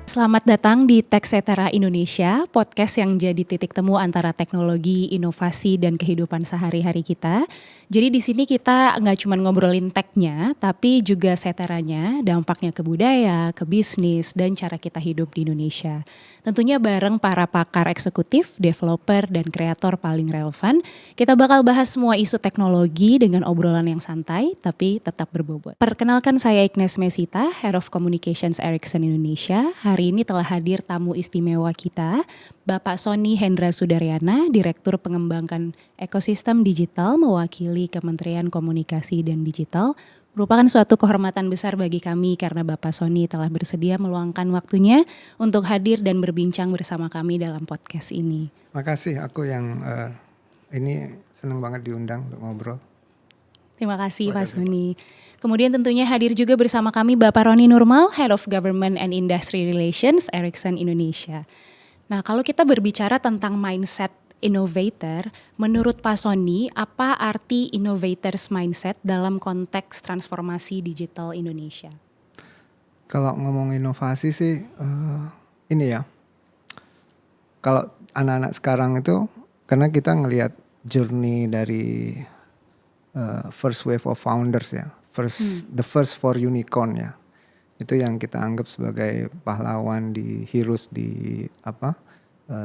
Selamat datang di TechCetera Indonesia, podcast yang jadi titik temu antara teknologi, inovasi, dan kehidupan sehari-hari kita. Jadi di sini kita nggak cuma ngobrolin tech-nya, tapi juga seteranya, dampaknya ke budaya, ke bisnis, dan cara kita hidup di Indonesia. Tentunya bareng para pakar eksekutif, developer, dan kreator paling relevan, kita bakal bahas semua isu teknologi dengan obrolan yang santai, tapi tetap berbobot. Perkenalkan saya Ignes Mesita, Head of Communications Ericsson Indonesia. Hari ini telah hadir tamu istimewa kita, Bapak Sony Hendra Sudaryana, Direktur Pengembangan Ekosistem Digital mewakili Kementerian Komunikasi dan Digital. Merupakan suatu kehormatan besar bagi kami karena Bapak Sony telah bersedia meluangkan waktunya untuk hadir dan berbincang bersama kami dalam podcast ini. Makasih, aku yang ini senang banget diundang untuk ngobrol. Terima kasih Pak Sony. Kemudian tentunya hadir juga bersama kami Bapak Roni Nurmal, Head of Government and Industry Relations, Ericsson Indonesia. Nah, kalau kita berbicara tentang mindset innovator, menurut Pak Sony, apa arti innovators mindset dalam konteks transformasi digital Indonesia? Kalau ngomong inovasi sih, ini ya, kalau anak-anak sekarang itu, karena kita ngelihat journey dari first wave of founders ya, the first four unicorn ya, itu yang kita anggap sebagai pahlawan di heroes di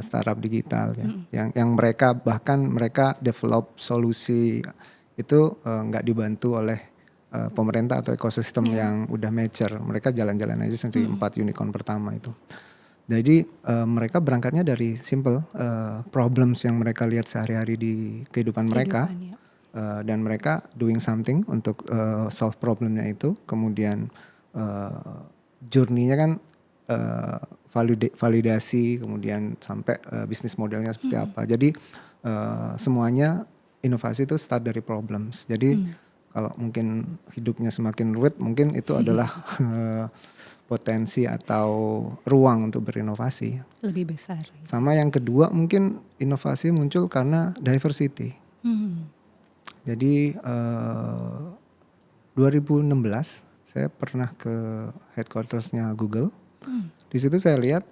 startup digital ya, yang mereka bahkan mereka develop solusi itu nggak dibantu oleh pemerintah atau ekosistem yang udah mature, mereka jalan-jalan aja sendiri 4 unicorn pertama itu. Jadi mereka berangkatnya dari simple problems yang mereka lihat sehari-hari di kehidupan mereka. Dan mereka doing something untuk solve problemnya itu, kemudian journey-nya kan validasi, kemudian sampai bisnis modelnya seperti apa. Jadi semuanya inovasi itu start dari problems. Jadi kalau mungkin hidupnya semakin rumit, mungkin itu adalah potensi atau ruang untuk berinovasi. Lebih besar. Sama yang kedua mungkin inovasi muncul karena diversity. Jadi 2016 saya pernah ke headquartersnya Google. Di situ saya lihat,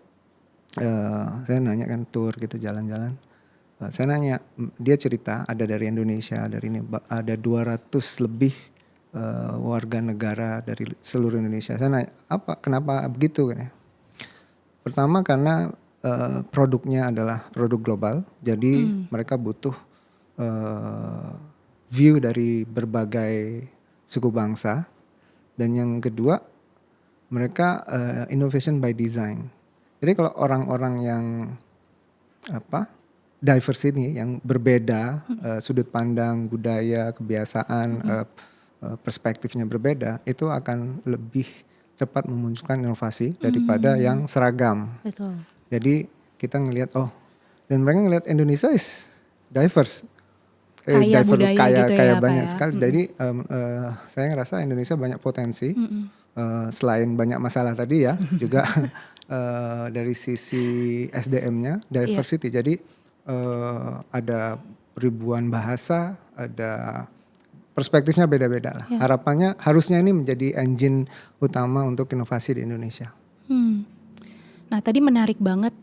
saya nanya kan tour gitu jalan-jalan. Saya nanya, dia cerita ada dari Indonesia, dari ini ada 200 lebih warga negara dari seluruh Indonesia. Saya nanya, kenapa begitu? Pertama karena produknya adalah produk global, jadi mereka butuh view dari berbagai suku bangsa, dan yang kedua mereka innovation by design. Jadi kalau orang-orang yang diverse ini, yang berbeda sudut pandang, budaya, kebiasaan, perspektifnya berbeda, itu akan lebih cepat memunculkan inovasi daripada yang seragam. Betul. Jadi kita ngelihat dan mereka ngelihat Indonesia is diverse. Kaya budaya gitu kaya ya, banyak Pak ya. sekali. Jadi saya ngerasa Indonesia banyak potensi. Selain banyak masalah tadi ya, juga dari sisi SDM-nya diversity. Jadi ada ribuan bahasa, ada perspektifnya beda-beda lah. Harapannya harusnya ini menjadi engine utama untuk inovasi di Indonesia. Nah, tadi menarik banget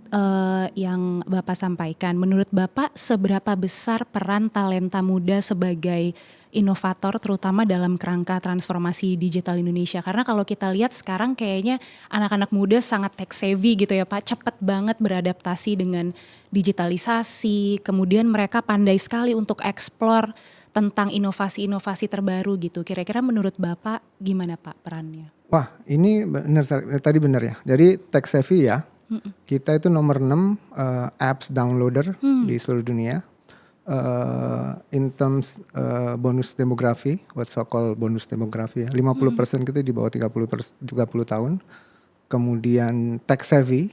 yang Bapak sampaikan. Menurut Bapak, seberapa besar peran talenta muda sebagai inovator terutama dalam kerangka transformasi digital Indonesia? Karena kalau kita lihat sekarang kayaknya anak-anak muda sangat tech savvy gitu ya Pak. Cepat banget beradaptasi dengan digitalisasi. Kemudian mereka pandai sekali untuk explore tentang inovasi-inovasi terbaru gitu. Kira-kira menurut Bapak gimana Pak perannya? Wah, ini benar tadi benar ya. Jadi tech savvy ya. Kita itu nomor 6 apps downloader di seluruh dunia. In terms bonus demografi, what's so called bonus demografi ya. 50% kita di bawah 30 tahun. Kemudian tech savvy.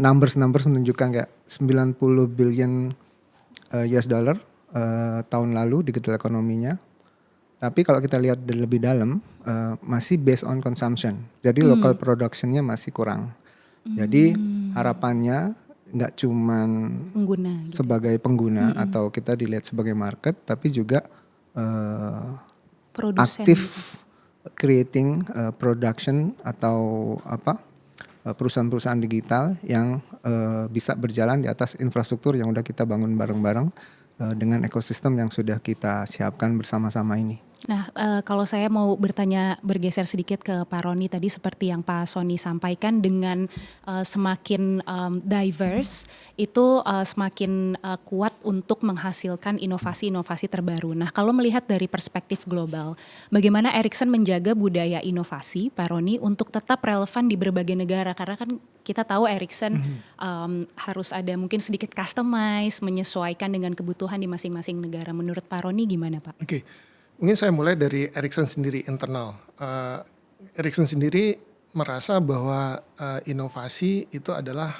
Numbers menunjukkan kayak 90 billion US dollar tahun lalu digital ekonominya. Tapi kalau kita lihat lebih dalam, masih based on consumption. Jadi local productionnya masih kurang. Jadi harapannya nggak cuman pengguna, gitu. Sebagai pengguna atau kita dilihat sebagai market, tapi juga Produsen aktif creating production atau perusahaan-perusahaan digital yang bisa berjalan di atas infrastruktur yang udah kita bangun bareng-bareng dengan ekosistem yang sudah kita siapkan bersama-sama ini. Nah, kalau saya mau bergeser sedikit ke Pak Roni tadi, seperti yang Pak Sony sampaikan, dengan semakin diverse itu semakin kuat untuk menghasilkan inovasi-inovasi terbaru. Nah, kalau melihat dari perspektif global, bagaimana Ericsson menjaga budaya inovasi, Pak Roni, untuk tetap relevan di berbagai negara? Karena kan kita tahu Ericsson harus ada mungkin sedikit customize, menyesuaikan dengan kebutuhan di masing-masing negara. Menurut Pak Roni gimana, Pak? Oke. Mungkin saya mulai dari Ericsson sendiri internal. Ericsson sendiri merasa bahwa inovasi itu adalah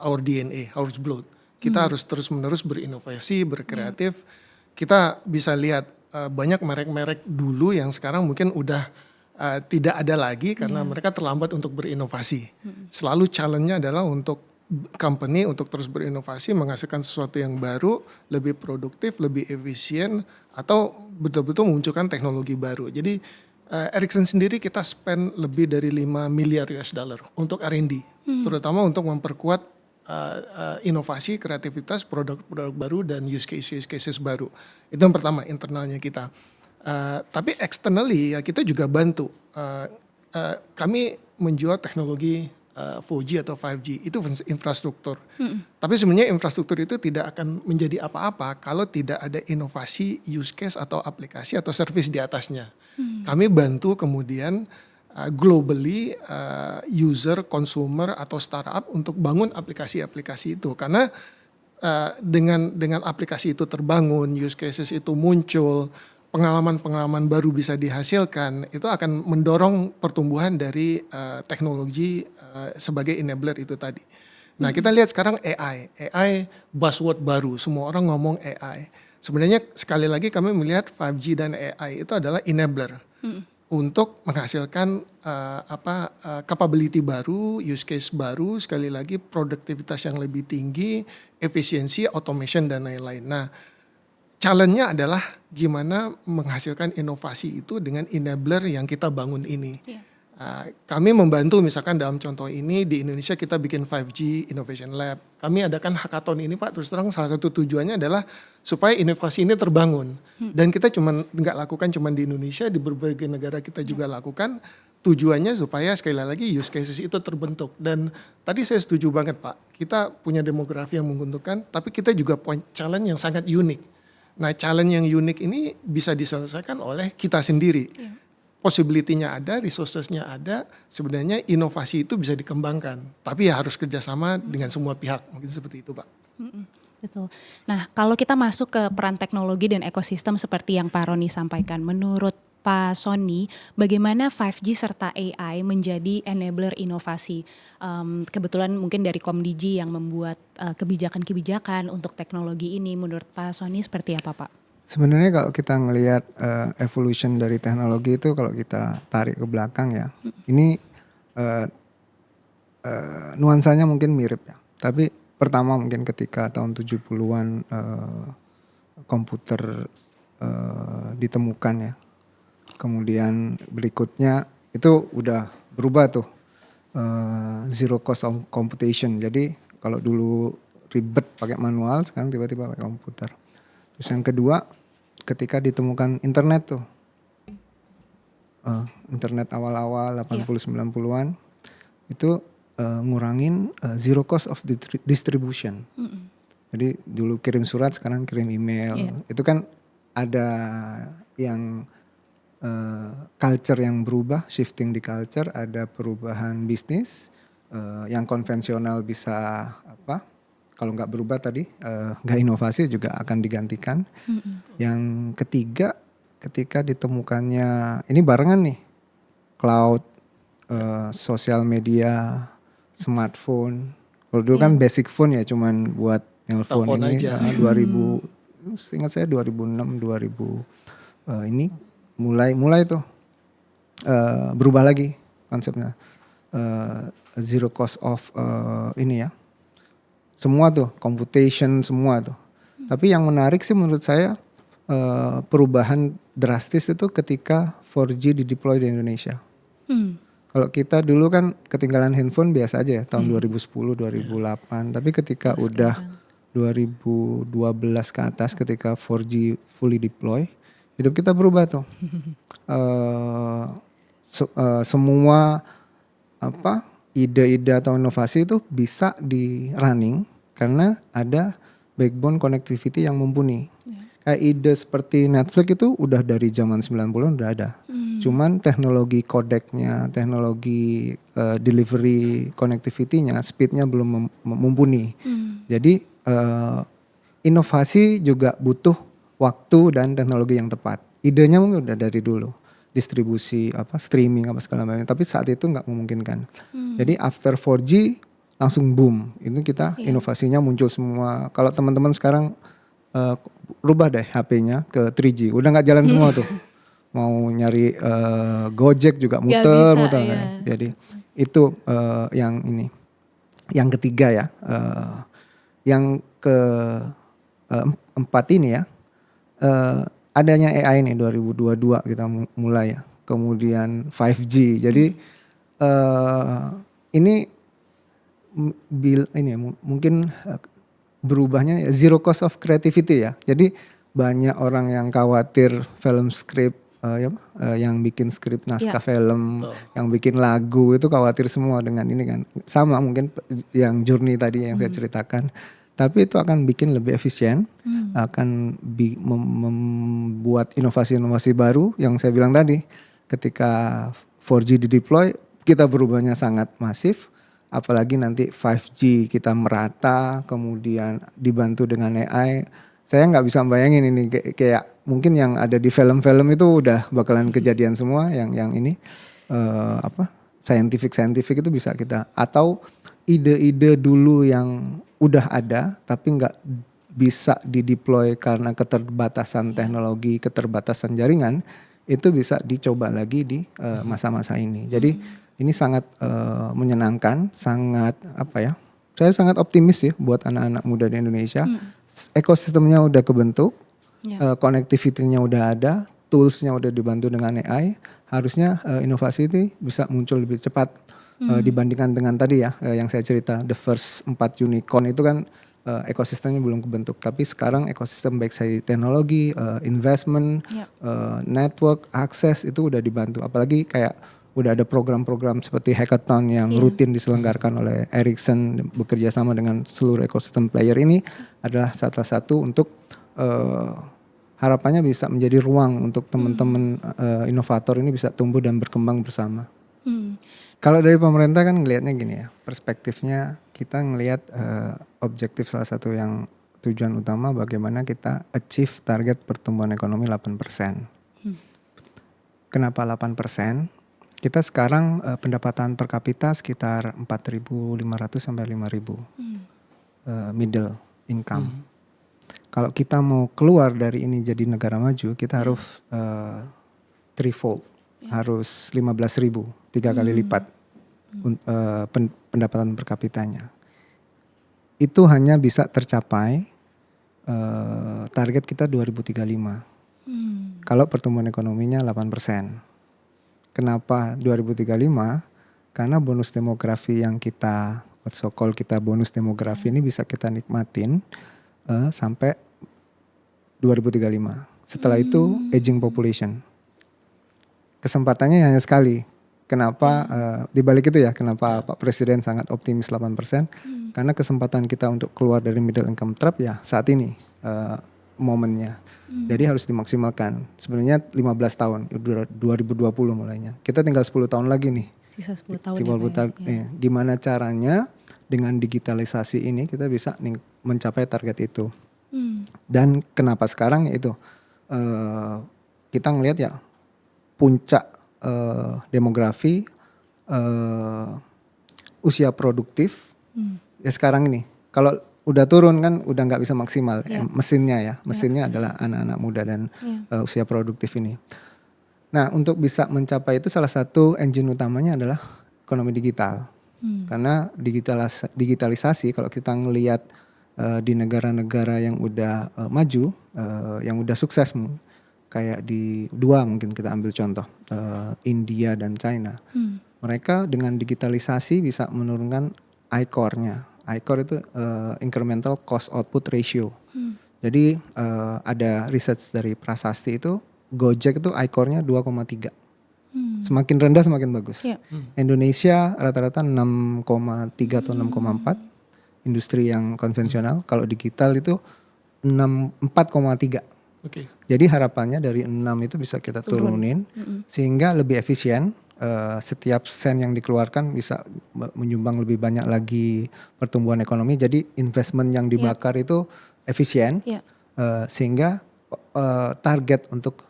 our DNA, our blood. Kita harus terus-menerus berinovasi, berkreatif. Kita bisa lihat banyak merek-merek dulu yang sekarang mungkin udah tidak ada lagi karena mereka terlambat untuk berinovasi. Selalu challenge-nya adalah untuk company untuk terus berinovasi, menghasilkan sesuatu yang baru, lebih produktif, lebih efisien, atau betul-betul memunculkan teknologi baru. Jadi Ericsson sendiri kita spend lebih dari 5 miliar US dollar untuk R&D, terutama untuk memperkuat inovasi, kreativitas, produk-produk baru dan use cases baru. Itu yang pertama, internalnya kita. Tapi externally ya kita juga bantu. Kami menjual teknologi 4G atau 5G, itu infrastruktur. Tapi sebenarnya infrastruktur itu tidak akan menjadi apa-apa kalau tidak ada inovasi use case atau aplikasi atau service di atasnya. Kami bantu kemudian globally user, consumer atau startup untuk bangun aplikasi-aplikasi itu. Karena dengan aplikasi itu terbangun, use cases itu muncul, pengalaman-pengalaman baru bisa dihasilkan, itu akan mendorong pertumbuhan dari teknologi sebagai enabler itu tadi. Nah, kita lihat sekarang AI buzzword baru, semua orang ngomong AI. Sebenarnya sekali lagi kami melihat 5G dan AI itu adalah enabler untuk menghasilkan capability baru, use case baru, sekali lagi produktivitas yang lebih tinggi, efisiensi, automation dan lain-lain. Nah, challenge-nya adalah gimana menghasilkan inovasi itu dengan enabler yang kita bangun ini. Kami membantu misalkan dalam contoh ini di Indonesia kita bikin 5G Innovation Lab. Kami adakan hackathon ini Pak, terus terang salah satu tujuannya adalah supaya inovasi ini terbangun. Dan kita nggak lakukan cuma di Indonesia, di berbagai negara kita juga lakukan. Tujuannya supaya sekali lagi use cases itu terbentuk. Dan tadi saya setuju banget Pak, kita punya demografi yang menguntungkan, tapi kita juga punya challenge yang sangat unik. Nah, challenge yang unik ini bisa diselesaikan oleh kita sendiri. Possibility-nya ada, resources-nya ada, sebenarnya inovasi itu bisa dikembangkan. Tapi ya harus kerjasama dengan semua pihak, mungkin seperti itu Pak. Betul. Nah, kalau kita masuk ke peran teknologi dan ekosistem seperti yang Pak Roni sampaikan, menurut Pak Sony, bagaimana 5G serta AI menjadi enabler inovasi? Kebetulan mungkin dari Komdigi yang membuat kebijakan-kebijakan untuk teknologi ini, menurut Pak Sony seperti apa Pak? Sebenarnya kalau kita ngelihat evolution dari teknologi itu kalau kita tarik ke belakang ya, ini nuansanya mungkin mirip ya. Tapi pertama mungkin ketika tahun 70-an komputer ditemukan ya. Kemudian berikutnya itu udah berubah tuh, zero cost of computation. Jadi kalau dulu ribet pakai manual, sekarang tiba-tiba pakai komputer. Terus yang kedua, ketika ditemukan internet tuh, internet awal-awal 80-90-an, itu ngurangin zero cost of distribution. Jadi dulu kirim surat, sekarang kirim email. Itu kan ada yang culture yang berubah, shifting di culture, ada perubahan bisnis yang konvensional bisa kalau nggak berubah tadi nggak inovasi juga akan digantikan. Yang ketiga, ketika ditemukannya ini barengan nih, cloud, sosial media, smartphone. Kalau dulu kan basic phone ya cuman buat nelpon ini aja. 2000, ingat saya 2006 2000 ini mulai tuh berubah lagi konsepnya, zero cost of ini ya, semua tuh computation semua tuh. Tapi yang menarik sih menurut saya perubahan drastis itu ketika 4G dideploy di Indonesia. Kalau kita dulu kan ketinggalan handphone biasa aja ya tahun 2010, 2008. Tapi ketika udah 2012 ke atas ketika 4G fully deploy, hidup kita berubah tuh. Semua ide-ide atau inovasi itu bisa di running karena ada backbone connectivity yang mumpuni. Kayak ide seperti Netflix itu udah dari zaman 90-an udah ada. Cuman teknologi codecnya, teknologi delivery connectivity-nya, speed-nya belum mumpuni. Jadi inovasi juga butuh waktu dan teknologi yang tepat. Idenya mungkin udah dari dulu, distribusi streaming segala macam. Tapi saat itu nggak memungkinkan. Jadi after 4G langsung boom. Itu kita inovasinya muncul semua. Kalau teman-teman sekarang rubah deh HP-nya ke 3G, udah nggak jalan semua tuh. Mau nyari Gojek juga muter. Ya. Jadi itu yang ini. Yang ketiga ya, yang keempat ini ya, adanya AI nih 2022 kita mulai ya. Kemudian 5G. Jadi ini mungkin berubahnya zero cost of creativity ya. Jadi banyak orang yang khawatir film script yang bikin skrip naskah film, yang bikin lagu itu khawatir semua dengan ini kan. Sama mungkin yang journey tadi yang saya ceritakan. Tapi itu akan bikin lebih efisien, akan membuat inovasi-inovasi baru yang saya bilang tadi. Ketika 4G dideploy, kita berubahnya sangat masif. Apalagi nanti 5G kita merata, kemudian dibantu dengan AI. Saya nggak bisa bayangin ini kayak mungkin yang ada di film-film itu udah bakalan kejadian semua. Yang ini scientific itu bisa kita, atau ide-ide dulu yang udah ada tapi nggak bisa dideploy karena keterbatasan teknologi, keterbatasan jaringan, itu bisa dicoba lagi di masa-masa ini. Jadi ini sangat menyenangkan, sangat saya sangat optimis ya buat anak-anak muda di Indonesia. Ekosistemnya udah kebentuk, connectivity-nya udah ada, tools-nya udah dibantu dengan AI. Harusnya inovasi itu bisa muncul lebih cepat dibandingkan dengan tadi ya yang saya cerita the first 4 unicorn itu kan ekosistemnya belum kebentuk. Tapi sekarang ekosistem baik dari teknologi, investment, network, akses itu udah dibantu. Apalagi kayak udah ada program-program seperti hackathon yang rutin diselenggarakan oleh Ericsson bekerja sama dengan seluruh ekosistem player. Ini adalah salah satu untuk harapannya bisa menjadi ruang untuk teman-teman inovator ini bisa tumbuh dan berkembang bersama. Kalau dari pemerintah kan ngelihatnya gini ya, perspektifnya kita ngelihat objektif salah satu yang tujuan utama bagaimana kita achieve target pertumbuhan ekonomi 8%. Kenapa 8%? Kita sekarang pendapatan per kapita sekitar 4.500 sampai 5.000 middle income. Kalau kita mau keluar dari ini jadi negara maju, kita harus threefold, harus 15.000, 3 kali lipat pendapatan per kapitanya. Itu hanya bisa tercapai target kita 2035. Kalau pertumbuhan ekonominya 8%. Kenapa 2035? Karena bonus demografi yang kita so-called kita bonus demografi ini bisa kita nikmatin sampai 2035. Setelah itu aging population. Kesempatannya hanya sekali. Kenapa di balik itu ya, kenapa Pak Presiden sangat optimis 8%? Karena kesempatan kita untuk keluar dari middle income trap ya saat ini momennya. Jadi harus dimaksimalkan. Sebenarnya 15 tahun, 2020 mulainya. Kita tinggal 10 tahun lagi nih. Sisa 10 tahun ya. Gimana caranya dengan digitalisasi ini kita bisa mencapai target itu. Dan kenapa sekarang itu kita ngelihat ya puncak demografi, usia produktif ya sekarang ini. Kalau udah turun kan udah nggak bisa maksimal mesinnya adalah anak-anak muda dan usia produktif ini. Nah untuk bisa mencapai itu salah satu engine utamanya adalah ekonomi digital. Karena digitalisasi kalau kita ngelihat di negara-negara yang udah maju, yang udah sukses, kayak di dua mungkin kita ambil contoh, India dan China. Mereka dengan digitalisasi bisa menurunkan I-core-nya. I-core itu incremental cost output ratio. Jadi ada research dari Prasasti itu, Gojek itu I-core-nya 2,3. Semakin rendah semakin bagus. Yeah. Indonesia rata-rata 6,3 atau 6,4. Industri yang konvensional. Kalau digital itu 4,3. Oke. Jadi harapannya dari 6 itu bisa kita turunin sehingga lebih efisien. Setiap sen yang dikeluarkan bisa menyumbang lebih banyak lagi pertumbuhan ekonomi. Jadi investment yang dibakar itu efisien, sehingga target untuk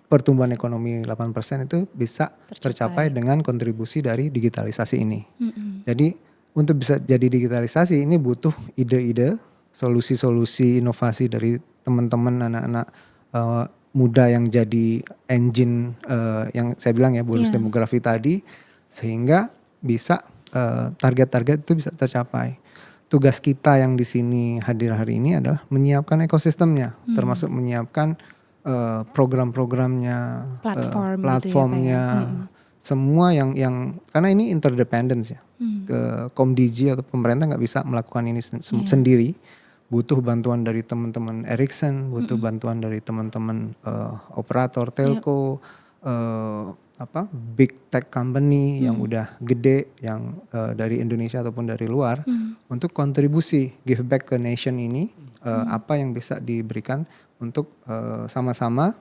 pertumbuhan ekonomi 8% itu bisa tercapai dengan kontribusi dari digitalisasi ini. Jadi untuk bisa jadi digitalisasi ini butuh ide-ide, solusi-solusi inovasi dari teman-teman anak-anak muda yang jadi engine yang saya bilang ya bonus demografi tadi, sehingga bisa target-target itu bisa tercapai. Tugas kita yang di sini hadir hari ini adalah menyiapkan ekosistemnya, termasuk menyiapkan program-programnya, platformnya, gitu ya, semua yang karena ini interdependence ya. Komdigi atau pemerintah nggak bisa melakukan ini sendiri. Butuh bantuan dari teman-teman Ericsson, butuh bantuan dari teman-teman operator telco, big tech company yang udah gede, yang dari Indonesia ataupun dari luar, untuk kontribusi give back ke nation ini, apa yang bisa diberikan untuk sama-sama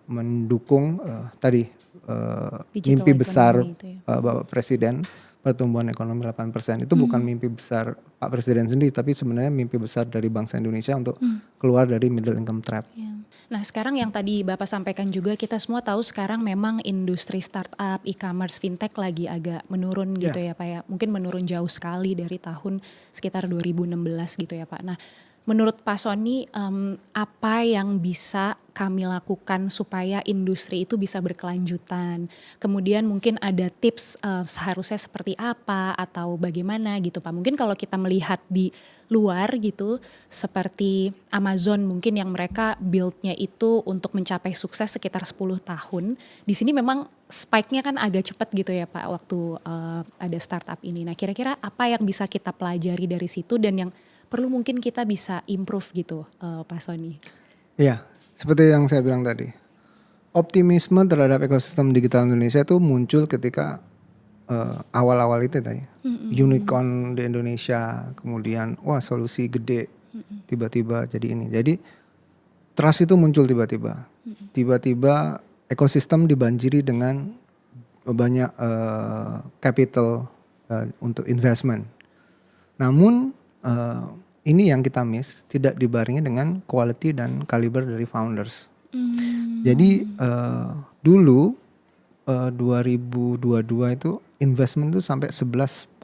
mendukung tadi mimpi besar Bapak Presiden, pertumbuhan ekonomi 8%. Itu bukan mimpi besar Pak Presiden sendiri, tapi sebenarnya mimpi besar dari bangsa Indonesia untuk keluar dari middle income trap. Nah sekarang yang tadi Bapak sampaikan juga, kita semua tahu sekarang memang industri startup, e-commerce, fintech lagi agak menurun gitu ya Pak ya. Mungkin menurun jauh sekali dari tahun sekitar 2016 gitu ya Pak. Nah menurut Pak Sony, apa yang bisa kami lakukan supaya industri itu bisa berkelanjutan? Kemudian mungkin ada tips seharusnya seperti apa atau bagaimana gitu Pak? Mungkin kalau kita melihat di luar gitu, seperti Amazon mungkin yang mereka build-nya itu untuk mencapai sukses sekitar 10 tahun. Di sini memang spike-nya kan agak cepat gitu ya Pak waktu ada startup ini. Nah kira-kira apa yang bisa kita pelajari dari situ dan yang perlu mungkin kita bisa improve gitu Pak Sony? Iya, seperti yang saya bilang tadi. Optimisme terhadap ekosistem digital Indonesia itu muncul ketika awal-awal itu tadi. Unicorn di Indonesia, kemudian wah solusi gede, tiba-tiba jadi ini. Jadi trust itu muncul tiba-tiba. Tiba-tiba ekosistem dibanjiri dengan banyak capital untuk investment. Namun ini yang kita miss, tidak dibarengi dengan quality dan kaliber dari founders. Jadi dulu 2022 itu investment itu sampai 11,8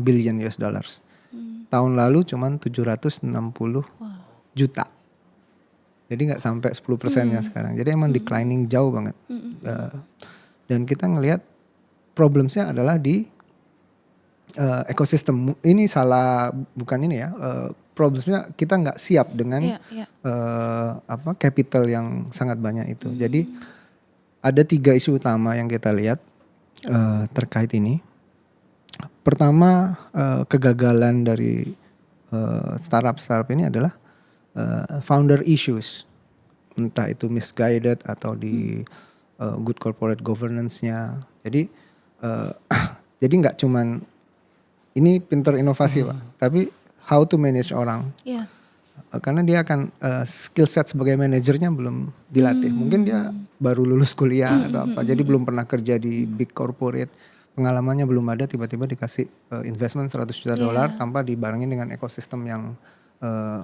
billion US dollars. Tahun lalu cuma 760 juta. Jadi nggak sampai 10%-nya sekarang. Jadi emang declining jauh banget. Dan kita ngelihat problemsnya adalah di ekosistem. Ini salah, bukan ini ya. Problemsnya kita nggak siap dengan capital yang sangat banyak itu. Jadi ada 3 isu utama yang kita lihat terkait ini. Pertama, kegagalan dari startup ini adalah founder issues. Entah itu misguided atau di good corporate governance-nya. Jadi nggak cuman ini pinter inovasi Pak, tapi how to manage orang. Karena dia akan skill set sebagai manajernya belum dilatih. Mungkin dia baru lulus kuliah atau apa, jadi belum pernah kerja di big corporate. Pengalamannya belum ada, tiba-tiba dikasih investment $100 juta tanpa dibarengin dengan ekosistem yang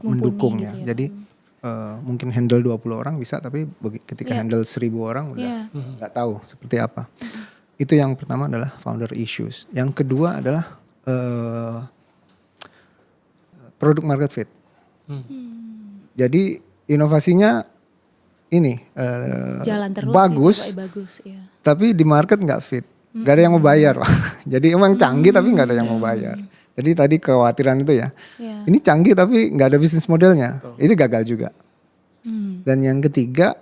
mendukung ya. Jadi mungkin handle 20 orang bisa, tapi ketika handle 1.000 orang udah nggak tahu seperti apa. Itu yang pertama adalah founder issues. Yang kedua adalah product market fit. Jadi inovasinya ini jalan terus bagus, ya. Tapi di market nggak fit, nggak ada yang mau bayar. Jadi emang canggih tapi nggak ada yang mau bayar. Jadi tadi kekhawatiran itu ya. Ya. Ini canggih tapi nggak ada bisnis modelnya. Itu gagal juga. Dan yang ketiga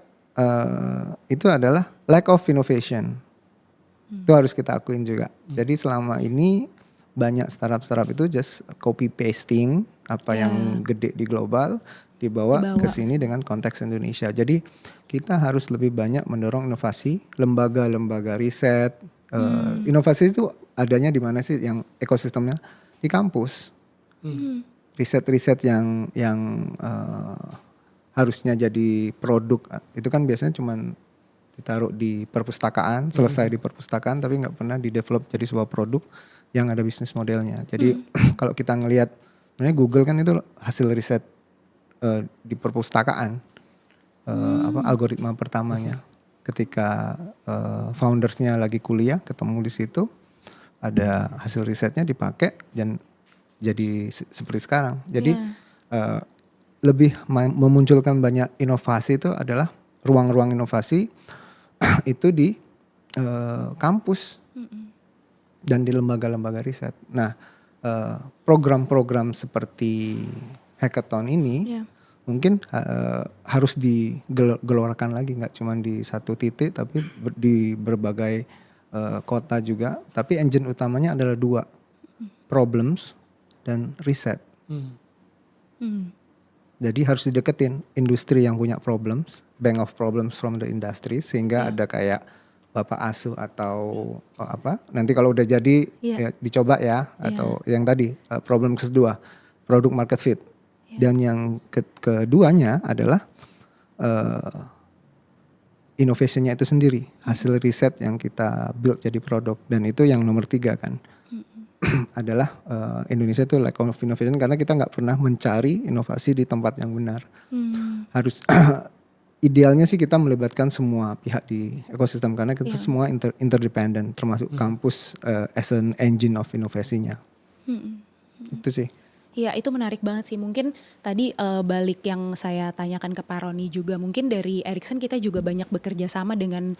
itu adalah lack of innovation. Itu harus kita akuin juga. Jadi selama ini banyak startup itu just copy pasting apa yang gede di global dibawa ke sini dengan konteks Indonesia. Jadi kita harus lebih banyak mendorong inovasi, lembaga-lembaga riset. Inovasi itu adanya di mana sih yang ekosistemnya di kampus. Riset-riset yang harusnya jadi produk itu kan biasanya cuman ditaruh di perpustakaan, selesai di perpustakaan tapi nggak pernah di-develop jadi sebuah produk yang ada bisnis modelnya. Jadi kalau kita ngelihat, sebenarnya Google kan itu hasil riset di perpustakaan, algoritma pertamanya. Ketika foundersnya lagi kuliah, ketemu di situ, ada hasil risetnya dipakai dan jadi seperti sekarang. Jadi lebih memunculkan banyak inovasi itu adalah ruang-ruang inovasi itu di kampus dan di lembaga-lembaga riset. Nah, program-program seperti hackathon ini mungkin harus digelorkan lagi, nggak cuma di satu titik, tapi di berbagai kota juga. Tapi engine utamanya adalah dua, problems dan riset. Jadi harus dideketin industri yang punya problems, bank of problems from the industry, sehingga ada kayak bapak asuh atau apa. Nanti kalau udah jadi ya, dicoba ya, atau yang tadi problem kedua, product market fit. Dan yang keduanya adalah innovation-nya itu sendiri, hasil riset yang kita build jadi produk. Dan itu yang nomor 3 kan. Adalah Indonesia itu lack of innovation karena kita nggak pernah mencari inovasi di tempat yang benar. Harus idealnya sih kita melibatkan semua pihak di ekosistem karena kita semua interdependent, termasuk kampus as an engine of inovasinya. Itu sih. Iya, itu menarik banget sih. Mungkin tadi balik yang saya tanyakan ke Pak Roni juga, mungkin dari Ericsson kita juga banyak bekerja sama dengan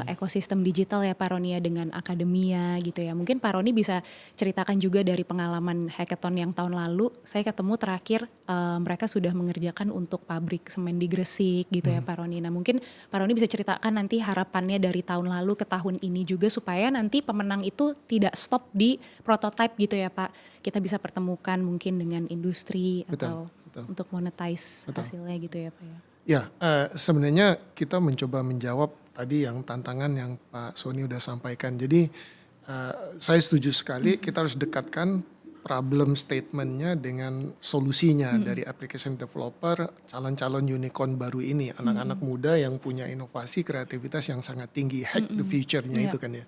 ekosistem digital ya Pak Roni ya, dengan akademia gitu ya. Mungkin Pak Roni bisa ceritakan juga dari pengalaman hackathon yang tahun lalu. Saya ketemu terakhir mereka sudah mengerjakan untuk pabrik semen di Gresik gitu ya Pak Roni. Nah mungkin Pak Roni bisa ceritakan nanti harapannya dari tahun lalu ke tahun ini juga supaya nanti pemenang itu tidak stop di prototype gitu ya Pak. Kita bisa pertemukan mungkin dengan industri atau untuk monetize hasilnya gitu ya Pak ya. Ya, sebenarnya kita mencoba menjawab tadi yang tantangan yang Pak Sony udah sampaikan. Jadi saya setuju sekali kita harus dekatkan problem statementnya dengan solusinya dari application developer, calon-calon unicorn baru ini, anak-anak muda yang punya inovasi, kreativitas yang sangat tinggi, hack the future-nya itu kan ya.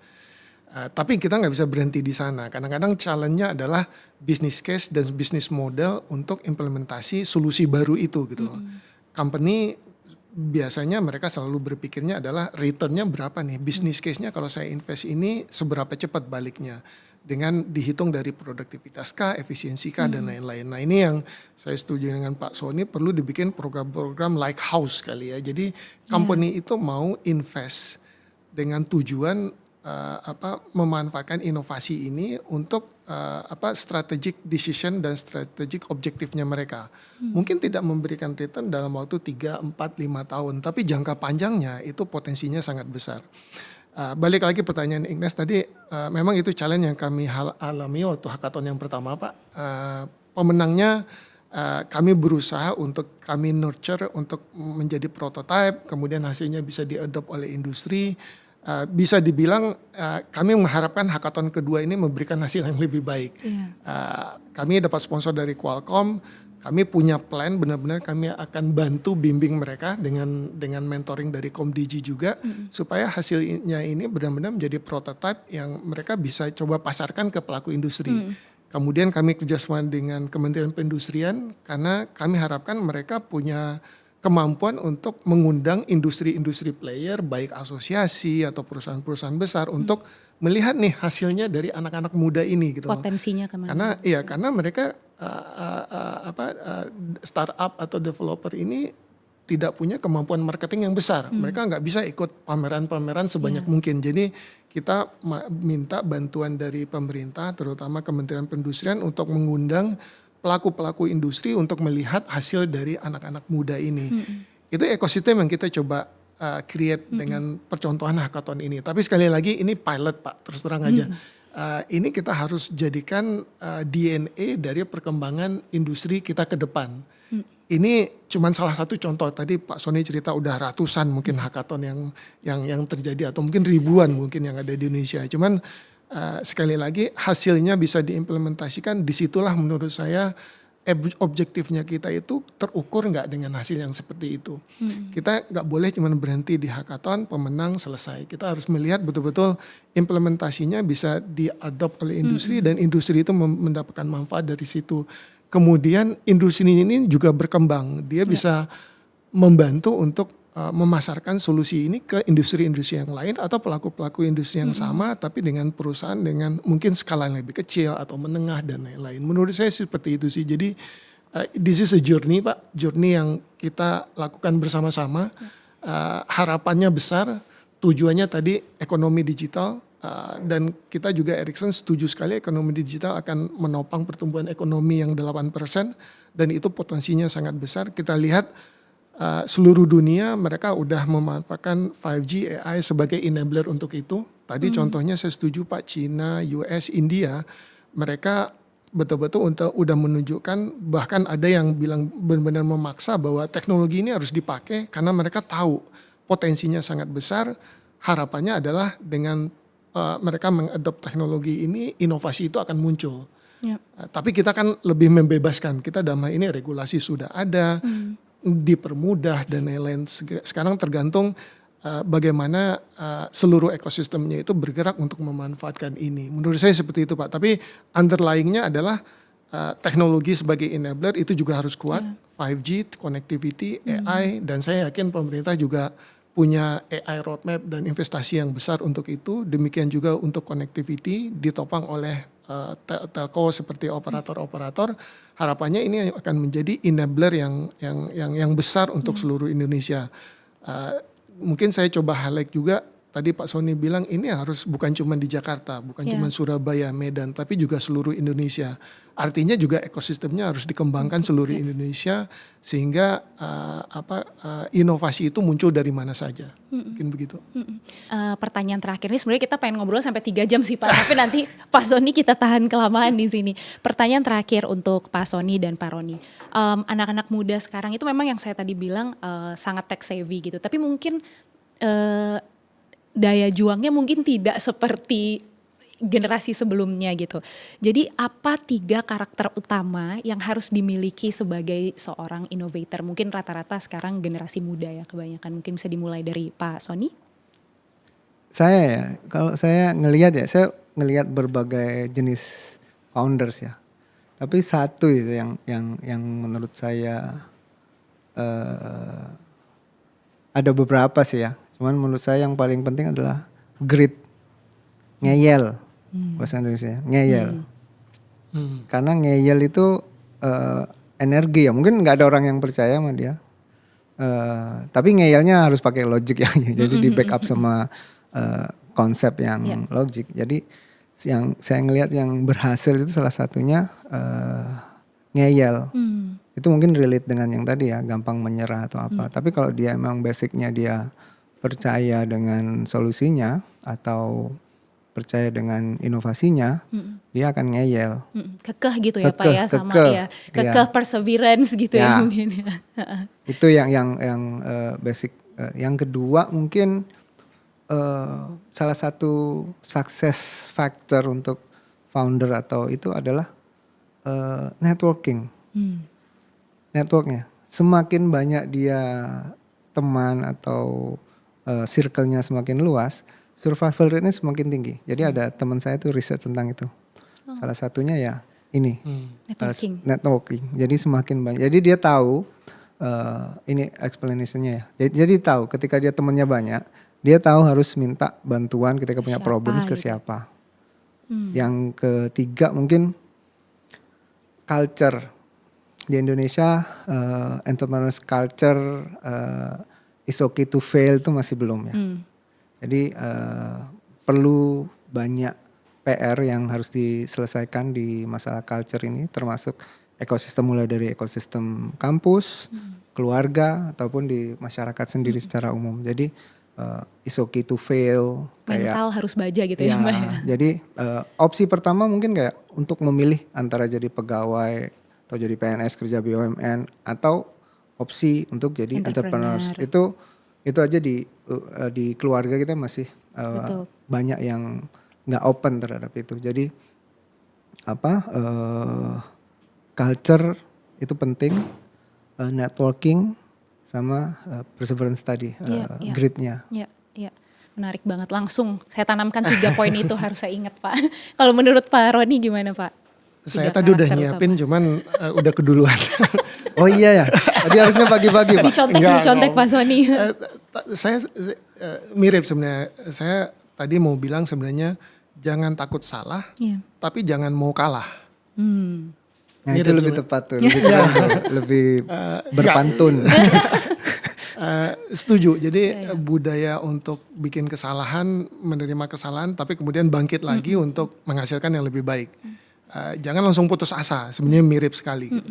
Tapi kita nggak bisa berhenti di sana. Kadang-kadang challenge-nya adalah business case dan business model untuk implementasi solusi baru itu gitu loh. Company biasanya mereka selalu berpikirnya adalah return-nya berapa nih, business case-nya kalau saya invest ini seberapa cepat baliknya. Dengan dihitung dari produktivitas kah, efisiensi kah, dan lain-lain. Nah ini yang saya setuju dengan Pak Sony, perlu dibikin program-program like house kali ya. Jadi company itu mau invest dengan tujuan memanfaatkan inovasi ini untuk strategic decision dan strategic objektifnya mereka. Mungkin tidak memberikan return dalam waktu 3, 4, 5 tahun, tapi jangka panjangnya itu potensinya sangat besar. Balik lagi pertanyaan Ignas tadi, memang itu challenge yang kami alami waktu hackathon yang pertama Pak. Pemenangnya kami berusaha untuk kami nurture untuk menjadi prototype, kemudian hasilnya bisa diadopt oleh industri. Bisa dibilang kami mengharapkan hackathon kedua ini memberikan hasil yang lebih baik. Kami dapat sponsor dari Qualcomm, kami punya plan benar-benar kami akan bantu bimbing mereka dengan mentoring dari Komdigi juga supaya hasilnya ini benar-benar menjadi prototype yang mereka bisa coba pasarkan ke pelaku industri. Kemudian kami kerjasama dengan Kementerian Perindustrian karena kami harapkan mereka punya kemampuan untuk mengundang industri-industri player baik asosiasi atau perusahaan-perusahaan besar untuk melihat nih hasilnya dari anak-anak muda ini gitu loh. Potensinya kemana? Karena mereka startup atau developer ini tidak punya kemampuan marketing yang besar. Mereka nggak bisa ikut pameran-pameran sebanyak mungkin. Jadi kita minta bantuan dari pemerintah, terutama Kementerian Perindustrian untuk mengundang pelaku-pelaku industri untuk melihat hasil dari anak-anak muda ini. Itu ekosistem yang kita coba create dengan percontohan hackathon ini. Tapi sekali lagi ini pilot Pak, terus terang aja. Ini kita harus jadikan DNA dari perkembangan industri kita ke depan. Ini cuman salah satu contoh. Tadi Pak Sony cerita udah ratusan mungkin hackathon yang terjadi atau mungkin ribuan mungkin yang ada di Indonesia. Cuman sekali lagi hasilnya bisa diimplementasikan, disitulah menurut saya objektifnya kita itu terukur nggak dengan hasil yang seperti itu. Kita nggak boleh cuma berhenti di hackathon, pemenang selesai. Kita harus melihat betul-betul implementasinya bisa diadopt oleh industri dan industri itu mendapatkan manfaat dari situ. Kemudian industri ini juga berkembang, dia bisa membantu untuk memasarkan solusi ini ke industri-industri yang lain atau pelaku-pelaku industri yang sama tapi dengan perusahaan dengan mungkin skala yang lebih kecil atau menengah dan lain-lain. Menurut saya seperti itu sih. Jadi this is a journey Pak, journey yang kita lakukan bersama-sama. Harapannya besar, tujuannya tadi ekonomi digital dan kita juga Ericsson setuju sekali ekonomi digital akan menopang pertumbuhan ekonomi yang 8% dan itu potensinya sangat besar. Kita lihat seluruh dunia mereka udah memanfaatkan 5G AI sebagai enabler untuk itu. Tadi contohnya saya setuju Pak, China, US, India, mereka betul-betul udah menunjukkan, bahkan ada yang bilang benar-benar memaksa bahwa teknologi ini harus dipakai karena mereka tahu potensinya sangat besar. Harapannya adalah dengan mereka mengadopt teknologi ini, inovasi itu akan muncul. Tapi kita kan lebih membebaskan, kita dalam hal ini regulasi sudah ada, dipermudah dan lain-lain. Sekarang tergantung bagaimana seluruh ekosistemnya itu bergerak untuk memanfaatkan ini. Menurut saya seperti itu Pak. Tapi underlyingnya adalah teknologi sebagai enabler itu juga harus kuat. 5G, connectivity, AI, dan saya yakin pemerintah juga punya AI roadmap dan investasi yang besar untuk itu. Demikian juga untuk connectivity ditopang oleh telco seperti operator-operator. Harapannya ini akan menjadi enabler yang besar untuk seluruh Indonesia. Mungkin saya coba highlight juga, tadi Pak Sony bilang ini harus bukan cuma di Jakarta, bukan cuma Surabaya, Medan, tapi juga seluruh Indonesia. Artinya juga ekosistemnya harus dikembangkan seluruh Indonesia sehingga inovasi itu muncul dari mana saja. Mungkin begitu. Pertanyaan terakhir ini sebenarnya kita pengen ngobrol sampai 3 jam sih Pak, tapi nanti Pak Sony kita tahan kelamaan di sini. Pertanyaan terakhir untuk Pak Sony dan Pak Roni. Anak-anak muda sekarang itu memang yang saya tadi bilang sangat tech savvy gitu, tapi mungkin daya juangnya mungkin tidak seperti generasi sebelumnya gitu. Jadi apa 3 karakter utama yang harus dimiliki sebagai seorang innovator? Mungkin rata-rata sekarang generasi muda ya kebanyakan. Mungkin bisa dimulai dari Pak Sony. Kalau saya ngelihat saya ngelihat berbagai jenis founders ya. Tapi satu itu yang menurut saya ada beberapa sih ya. Cuman menurut saya yang paling penting adalah grit, ngeyel. Bahasa Indonesia, ngeyel. Karena ngeyel itu energi ya. Mungkin nggak ada orang yang percaya sama dia. Tapi ngeyelnya harus pakai logic ya. Jadi di backup sama konsep yang logic. Jadi yang saya ngelihat yang berhasil itu salah satunya ngeyel. Itu mungkin relate dengan yang tadi ya, gampang menyerah atau apa. Tapi kalau dia emang basicnya dia percaya dengan solusinya atau percaya dengan inovasinya, dia akan ngeyel. Kekeh gitu ya Pak ya, sama ya. Kekeh perseverance gitu ya mungkin ya. Itu yang basic. Yang kedua mungkin salah satu success factor untuk founder atau itu adalah networking. Networknya. Semakin banyak dia teman atau circle-nya semakin luas, survival rate-nya semakin tinggi. Jadi ada teman saya tuh riset tentang itu. Salah satunya ya ini networking. Jadi semakin banyak. Jadi dia tahu ini explanation-nya ya. Jadi tahu ketika dia temannya banyak, dia tahu harus minta bantuan ketika punya problem ke siapa. Yang ketiga mungkin culture. di Indonesia entrepreneurs culture is okay to fail itu masih belum ya. Jadi perlu banyak PR yang harus diselesaikan di masalah culture ini, termasuk ekosistem, mulai dari ekosistem kampus, keluarga, ataupun di masyarakat sendiri secara umum. Jadi is okay to fail. Mental harus baja gitu ya Mbak ya. Jadi opsi pertama mungkin kayak untuk memilih antara jadi pegawai atau jadi PNS kerja BUMN, atau opsi untuk jadi entrepreneurs. Itu aja di keluarga kita masih banyak yang nggak open terhadap itu. Jadi culture itu penting, networking sama perseverance tadi, grit-nya. Iya, menarik banget. Langsung saya tanamkan 3 poin itu harus saya ingat Pak. Kalau menurut Pak Roni gimana Pak? Saya tadi udah nyiapin cuman udah keduluan. Oh iya ya, tadi harusnya pagi-pagi Pak. Dicontek Pak Sony. Saya mirip sebenarnya. Saya tadi mau bilang sebenarnya jangan takut salah, tapi jangan mau kalah. Nah itu lebih tepat tuh, lebih berpantun. Setuju. Jadi budaya untuk bikin kesalahan, menerima kesalahan, tapi kemudian bangkit lagi untuk menghasilkan yang lebih baik. Jangan langsung putus asa. Sebenarnya mirip sekali. Gitu.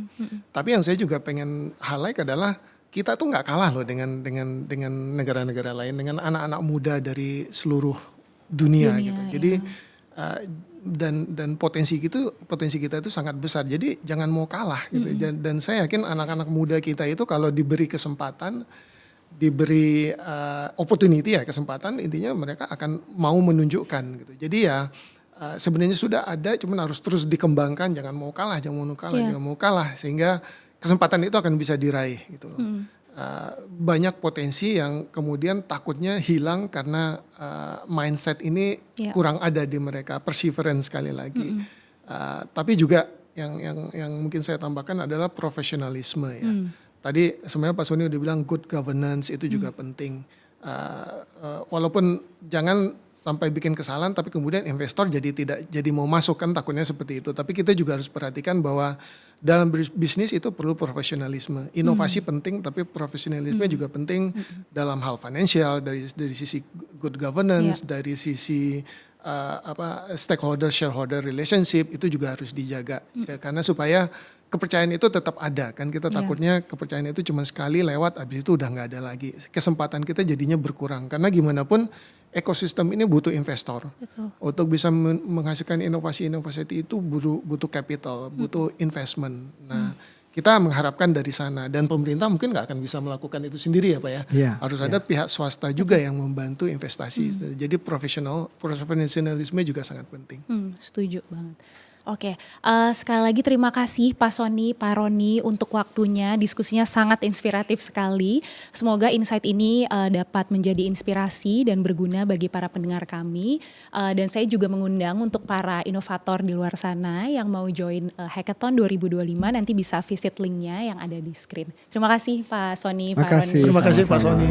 Tapi yang saya juga pengen highlight adalah kita tuh nggak kalah loh dengan negara-negara lain, dengan anak-anak muda dari seluruh dunia gitu. Jadi dan potensi kita itu sangat besar. Jadi jangan mau kalah gitu. Dan saya yakin anak-anak muda kita itu kalau diberi kesempatan, diberi opportunity ya, kesempatan, intinya mereka akan mau menunjukkan gitu. Jadi ya sebenarnya sudah ada, cuman harus terus dikembangkan. Jangan mau kalah, jangan mau kalah sehingga kesempatan itu akan bisa diraih gitu loh. Banyak potensi yang kemudian takutnya hilang karena mindset ini kurang ada di mereka, perseverance sekali lagi. Tapi juga yang mungkin saya tambahkan adalah profesionalisme ya. Tadi sebenarnya Pak Sony udah bilang good governance itu juga penting. Walaupun jangan sampai bikin kesalahan tapi kemudian investor tidak jadi mau masuk, kan takutnya seperti itu. Tapi kita juga harus perhatikan bahwa dalam bisnis itu perlu profesionalisme. Inovasi penting tapi profesionalisme juga penting dalam hal financial, dari sisi good governance, dari sisi stakeholder shareholder relationship itu juga harus dijaga ya, karena supaya kepercayaan itu tetap ada kan. Kita takutnya kepercayaan itu cuma sekali lewat, abis itu udah nggak ada lagi. Kesempatan kita jadinya berkurang karena gimana pun ekosistem ini butuh investor. Betul. Untuk bisa menghasilkan inovasi-inovasi itu butuh capital, butuh investment. Nah, kita mengharapkan dari sana, dan pemerintah mungkin nggak akan bisa melakukan itu sendiri ya Pak ya. Harus ada pihak swasta juga yang membantu investasi. Jadi profesionalisme juga sangat penting. Setuju banget. Oke, sekali lagi terima kasih Pak Sony, Pak Roni untuk waktunya. Diskusinya sangat inspiratif sekali. Semoga insight ini dapat menjadi inspirasi dan berguna bagi para pendengar kami. Dan saya juga mengundang untuk para inovator di luar sana yang mau join Hackathon 2025, nanti bisa visit linknya yang ada di screen. Terima kasih Pak Sony, Pak Roni. Terima kasih Pak Sony.